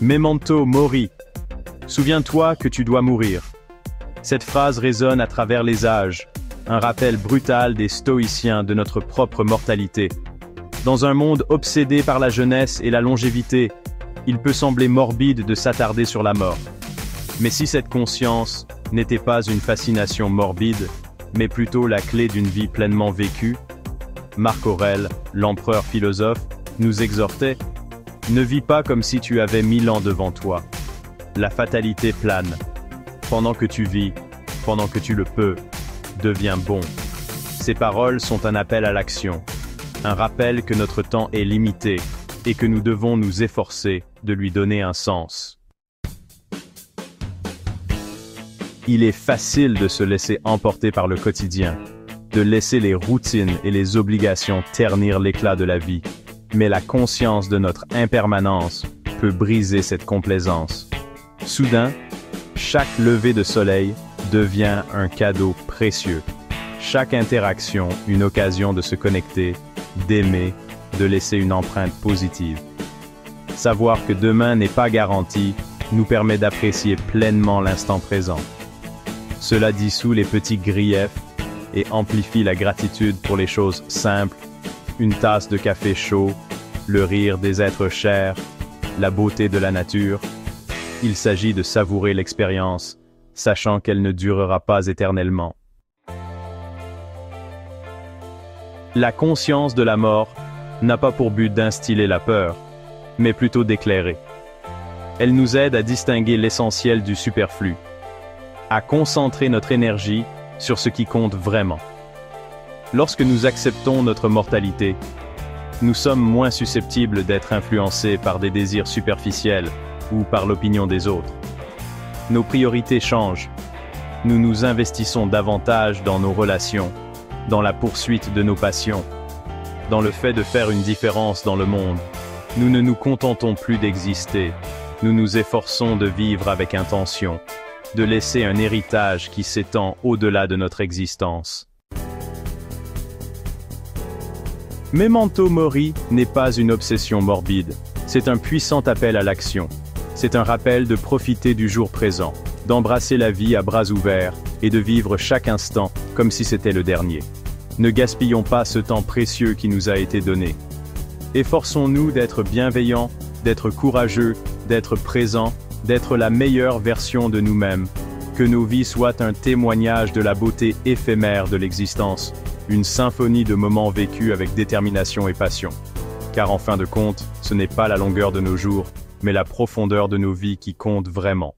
Memento mori. Souviens-toi que tu dois mourir. Cette phrase résonne à travers les âges, un rappel brutal des stoïciens de notre propre mortalité. Dans un monde obsédé par la jeunesse et la longévité, il peut sembler morbide de s'attarder sur la mort. Mais si cette conscience n'était pas une fascination morbide, mais plutôt la clé d'une vie pleinement vécue, Marc Aurèle, l'empereur philosophe, nous exhortait « Ne vis pas comme si tu avais 1000 ans devant toi. La fatalité plane. Pendant que tu vis, pendant que tu le peux, deviens bon. » Ces paroles sont un appel à l'action, un rappel que notre temps est limité et que nous devons nous efforcer de lui donner un sens. Il est facile de se laisser emporter par le quotidien, de laisser les routines et les obligations ternir l'éclat de la vie. Mais la conscience de notre impermanence peut briser cette complaisance. Soudain, chaque lever de soleil devient un cadeau précieux. Chaque interaction, une occasion de se connecter, d'aimer, de laisser une empreinte positive. Savoir que demain n'est pas garanti nous permet d'apprécier pleinement l'instant présent. Cela dissout les petits griefs et amplifie la gratitude pour les choses simples, une tasse de café chaud, le rire des êtres chers, la beauté de la nature. Il s'agit de savourer l'expérience, sachant qu'elle ne durera pas éternellement. La conscience de la mort n'a pas pour but d'instiller la peur, mais plutôt d'éclairer. Elle nous aide à distinguer l'essentiel du superflu, à concentrer notre énergie sur ce qui compte vraiment. Lorsque nous acceptons notre mortalité, nous sommes moins susceptibles d'être influencés par des désirs superficiels ou par l'opinion des autres. Nos priorités changent. Nous nous investissons davantage dans nos relations, dans la poursuite de nos passions, dans le fait de faire une différence dans le monde. Nous ne nous contentons plus d'exister. Nous nous efforçons de vivre avec intention, de laisser un héritage qui s'étend au-delà de notre existence. Memento mori n'est pas une obsession morbide, c'est un puissant appel à l'action. C'est un rappel de profiter du jour présent, d'embrasser la vie à bras ouverts et de vivre chaque instant comme si c'était le dernier. Ne gaspillons pas ce temps précieux qui nous a été donné. Efforçons-nous d'être bienveillants, d'être courageux, d'être présents, d'être la meilleure version de nous-mêmes. Que nos vies soient un témoignage de la beauté éphémère de l'existence, une symphonie de moments vécus avec détermination et passion. Car en fin de compte, ce n'est pas la longueur de nos jours, mais la profondeur de nos vies qui compte vraiment.